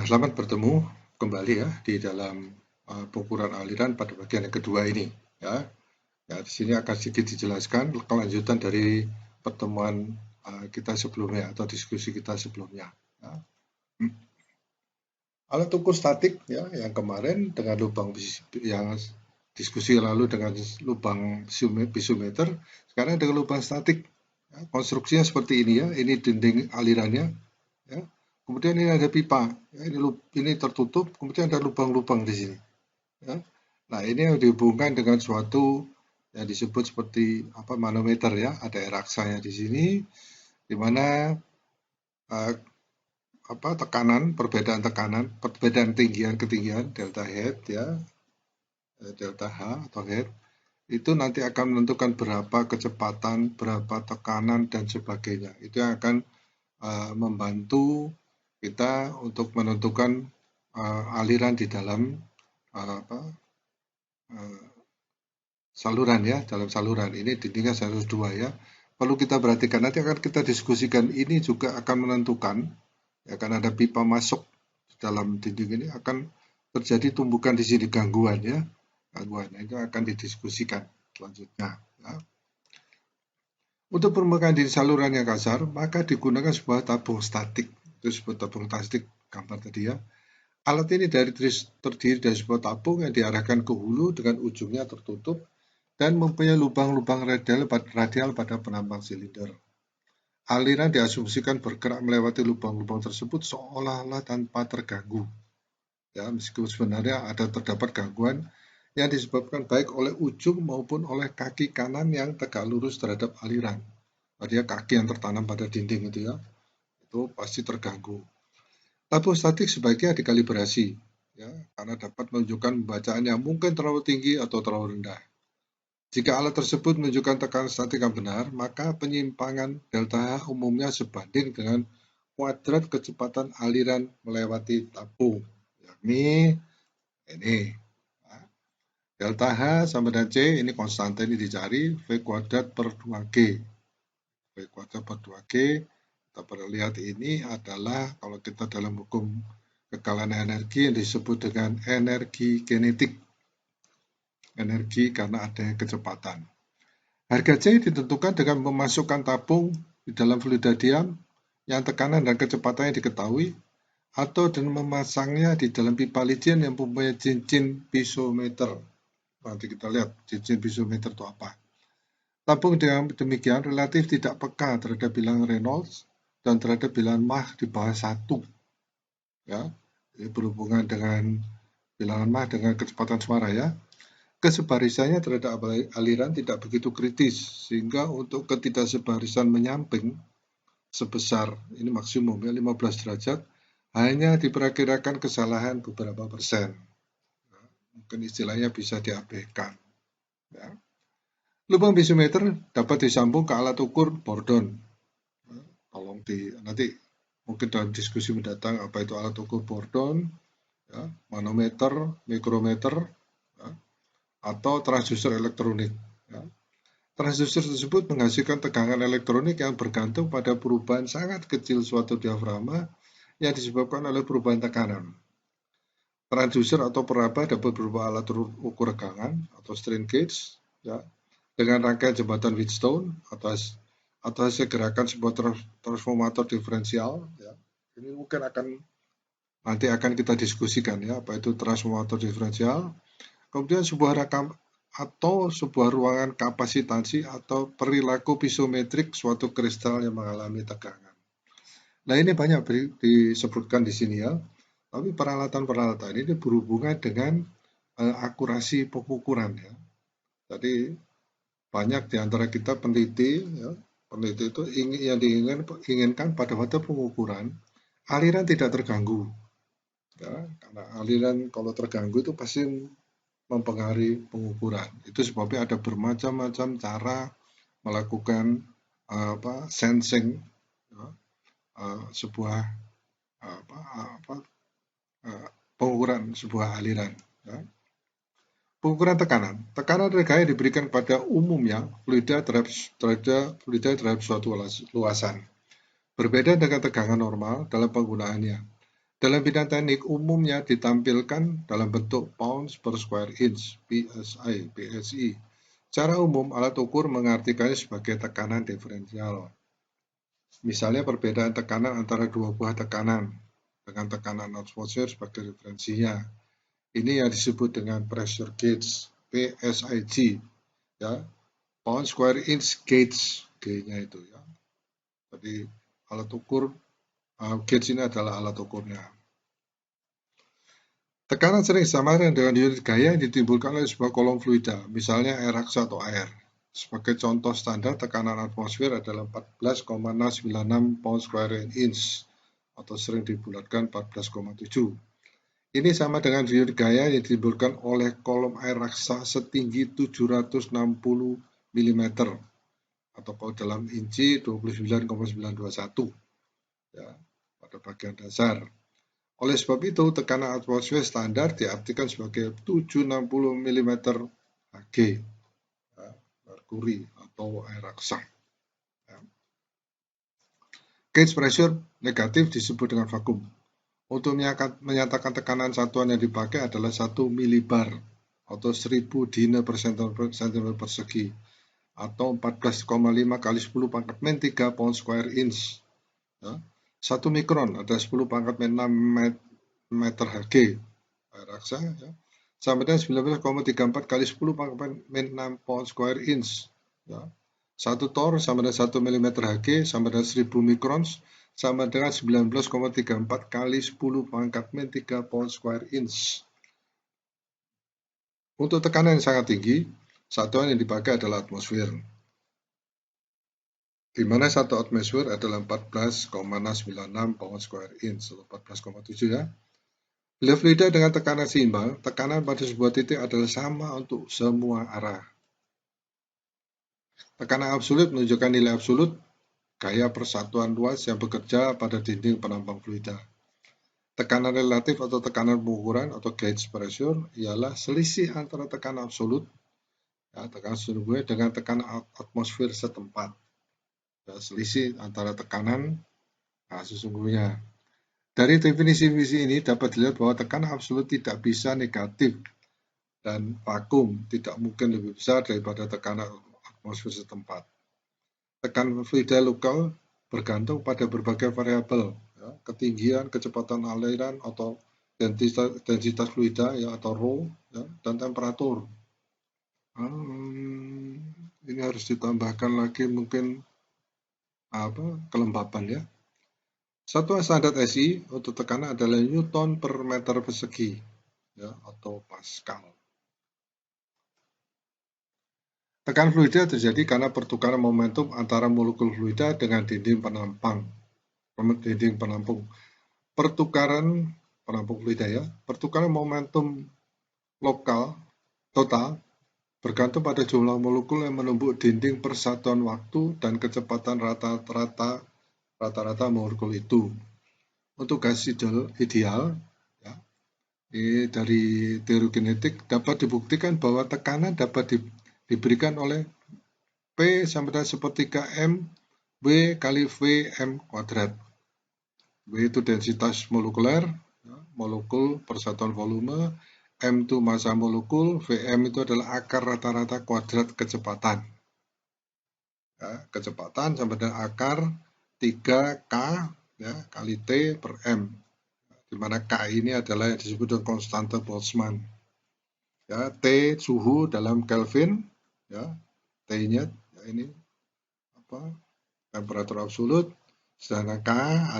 Selamat bertemu kembali ya di dalam pengukuran aliran pada bagian yang kedua ini ya. Ya, di sini akan sedikit dijelaskan kelanjutan dari pertemuan kita sebelumnya atau diskusi kita sebelumnya. Ya. Alat ukur statik ya yang kemarin dengan lubang yang diskusi lalu dengan lubang piezometer, sekarang dengan lubang statik. Ya, konstruksinya seperti ini ya, ini dinding alirannya. Ya. Kemudian ini ada pipa, ya, ini tertutup, kemudian ada lubang-lubang di sini. Ya. Nah ini yang dihubungkan dengan suatu yang disebut seperti manometer ya, ada eraksanya di sini, di mana uh, perbedaan ketinggian delta head ya, delta H atau head itu nanti akan menentukan berapa kecepatan, berapa tekanan dan sebagainya. Itu yang akan membantu kita untuk menentukan aliran di dalam saluran ya, dalam saluran ini dindingnya 102 ya. Perlu kita perhatikan, nanti akan kita diskusikan, ini juga akan menentukan ya, akan ada pipa masuk di dalam dinding ini, akan terjadi tumbukan di sini gangguan ya, gangguan itu akan didiskusikan selanjutnya ya. Untuk permukaan di saluran yang kasar, maka digunakan sebuah tabung statik. Itu sebuah tabung statik gambar tadi ya. Alat ini terdiri dari sebuah tabung yang diarahkan ke hulu dengan ujungnya tertutup dan mempunyai lubang-lubang radial pada penampang silinder. Aliran diasumsikan bergerak melewati lubang-lubang tersebut seolah-olah tanpa terganggu. Ya, meskipun sebenarnya terdapat gangguan yang disebabkan baik oleh ujung maupun oleh kaki kanan yang tegak lurus terhadap aliran. Artinya kaki yang tertanam pada dinding itu ya, itu pasti terganggu. Tabung statik sebaiknya dikalibrasi, ya, karena dapat menunjukkan bacaan yang mungkin terlalu tinggi atau terlalu rendah. Jika alat tersebut menunjukkan tekanan statik yang benar, maka penyimpangan delta H umumnya sebanding dengan kuadrat kecepatan aliran melewati tabung, yakni ini. Delta H sama dengan C, ini konstanta ini dicari, V kuadrat per 2G. V kuadrat per 2G, kita perlu lihat ini adalah kalau kita dalam hukum kekalan energi yang disebut dengan energi kinetik. Energi karena adanya kecepatan. Harga C ditentukan dengan memasukkan tabung di dalam fluida diam yang tekanan dan kecepatannya diketahui, atau dengan memasangnya di dalam pipa licin yang mempunyai cincin piezometer. Nanti kita lihat cincin piezometer itu apa. Tabung dengan demikian relatif tidak peka terhadap bilangan Reynolds dan terhadap bilangan Mach di bawah 1. Ya, ini berhubungan dengan bilangan Mach dengan kecepatan suara ya. Kesebarisannya terhadap aliran tidak begitu kritis, sehingga untuk ketidaksebarisan menyamping sebesar, ini maksimum ya 15 derajat, hanya diperkirakan kesalahan beberapa persen. Nah, mungkin istilahnya bisa diabaikan. Ya. Lubang piezometer dapat disambung ke alat ukur Bourdon. Nah, tolong nanti mungkin dalam diskusi mendatang apa itu alat ukur Bourdon, ya, manometer, mikrometer, ya, atau transducer elektronik. Ya. Transducer tersebut menghasilkan tegangan elektronik yang bergantung pada perubahan sangat kecil suatu diafragma yang disebabkan oleh perubahan tekanan. Transducer atau peraba dapat berupa alat ukur regangan atau strain gauge ya, dengan rangkaian jembatan Wheatstone atau hasil gerakan sebuah transformator diferensial. Ya. Ini mungkin nanti akan kita diskusikan ya, apa itu transformator diferensial. Kemudian sebuah ruangan kapasitansi atau perilaku piezometrik suatu kristal yang mengalami tegangan. Nah ini banyak disebutkan di sini ya, tapi peralatan-peralatan ini berhubungan dengan akurasi pengukuran ya. Jadi banyak di antara kita peneliti ya, peneliti itu yang diinginkan pada waktu pengukuran aliran tidak terganggu ya, karena aliran kalau terganggu itu pasti mempengaruhi pengukuran. Itu sebabnya ada bermacam-macam cara melakukan sensing ya, sebuah pengukuran sebuah aliran. Ya. Pengukuran tekanan. Tekanan regaya diberikan pada umumnya fluida terhadap suatu luasan. Berbeda dengan tegangan normal dalam penggunaannya. Dalam bidang teknik umumnya ditampilkan dalam bentuk pounds per square inch (PSI). Secara umum, alat ukur mengartikannya sebagai tekanan diferensial. Misalnya perbedaan tekanan antara dua buah tekanan dengan tekanan atmosfer sebagai referensinya. Ini yang disebut dengan pressure gauge, PSIG, ya, pound square inch gauge, G-nya itu ya. Jadi alat ukur gauge ini adalah alat ukurnya. Tekanan sering disamakan dengan unit gaya yang ditimbulkan oleh sebuah kolom fluida, misalnya air raksa atau air. Sebagai contoh standar, tekanan atmosfer adalah 14,696 pound square inch atau sering dibulatkan 14,7. Ini sama dengan unit gaya yang ditimbulkan oleh kolom air raksa setinggi 760 mm atau kalau dalam inci 29,921 ya, pada bagian dasar. Oleh sebab itu, tekanan atmosfer standar diartikan sebagai 760 mm Hg ya, merkuri atau air raksa. Ya. Gauge pressure negatif disebut dengan vakum. Untuk menyatakan tekanan satuan yang dipakai adalah 1 milibar atau 1000 dina per cm persegi atau 14,5 kali 10 pangkat min 3 pound square inch. Ya. 1 mikron ada 10 pangkat min 6 meter Hg air raksa ya. Sama dengan 19,34 kali 10 pangkat min 6 pound square inch. Ya. 1 torr sama dengan 1 mm Hg sama dengan 1000 mikrons sama dengan 19,34 kali 10 pangkat min 3 pound square inch. Untuk tekanan yang sangat tinggi, satuan yang dipakai adalah atmosfer, di mana satu atmosfer adalah 14,696 pound square inch atau 14,7 ya. Bila fluida dengan tekanan seimbang, tekanan pada sebuah titik adalah sama untuk semua arah. Tekanan absolut menunjukkan nilai absolut gaya persatuan luas yang bekerja pada dinding penampang fluida. Tekanan relatif atau tekanan pengukuran atau gauge pressure ialah selisih antara tekanan absolut ya, tekanan sesungguhnya dengan tekanan atmosfer setempat. Ya, selisih antara tekanan sesungguhnya. Dari definisi ini dapat dilihat bahwa tekanan absolut tidak bisa negatif dan vakum tidak mungkin lebih besar daripada tekanan atmosfer setempat. Tekanan fluida lokal bergantung pada berbagai variabel, ya, ketinggian, kecepatan aliran atau densitas fluida ya, atau rho ya, dan temperatur. Ini harus ditambahkan lagi mungkin kelembapan ya. Satuan standar SI untuk tekanan adalah Newton per meter persegi ya, atau Pascal. Tekanan fluida terjadi karena pertukaran momentum antara molekul fluida dengan dinding penampung. Pertukaran penampung fluida ya. Pertukaran momentum lokal total bergantung pada jumlah molekul yang menembus dinding persatuan waktu dan kecepatan rata-rata molekul itu. Untuk gas ideal ya, dari teori kinetik dapat dibuktikan bahwa tekanan dapat diberikan oleh P sama dengan sepertiga M W kali V M kuadrat. W itu densitas molekuler, ya, molekul persatuan volume, M itu massa molekul, Vm itu adalah akar rata-rata kuadrat kecepatan. Ya, kecepatan sama dengan akar 3K ya, kali T per M. Di mana K ini adalah yang disebut dengan konstante Boltzmann. Ya, T suhu dalam Kelvin, ya, T-nya ya ini temperatur absolut, sedangkan K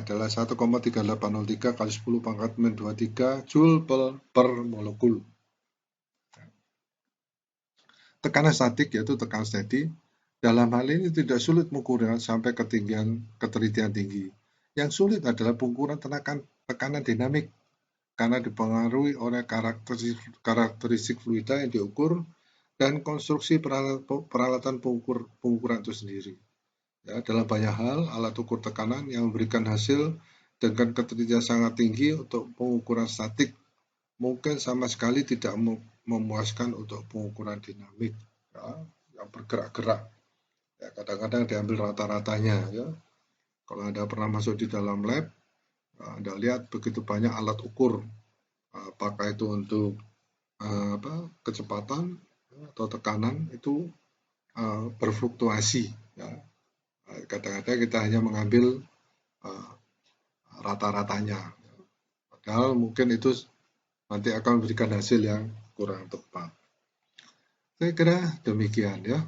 adalah 1,3803 kali 10 pangkat min 23 Joule per molekul. Tekanan statik yaitu tekanan steady. Dalam hal ini tidak sulit mengukur sampai ketelitian tinggi. Yang sulit adalah pengukuran tekanan dinamik karena dipengaruhi oleh karakteristik fluida yang diukur dan konstruksi peralatan pengukuran itu sendiri. Ya, dalam banyak hal, alat ukur tekanan yang memberikan hasil dengan ketelitian sangat tinggi untuk pengukuran statik mungkin sama sekali tidak memuaskan untuk pengukuran dinamik ya, yang bergerak-gerak. Ya, kadang-kadang diambil rata-ratanya. Ya. Kalau Anda pernah masuk di dalam lab, Anda lihat begitu banyak alat ukur, apakah itu untuk kecepatan atau tekanan itu berfluktuasi. Ya. Kadang-kadang kita hanya mengambil rata-ratanya, padahal mungkin itu nanti akan memberikan hasil yang kurang tepat. Saya kira demikian ya.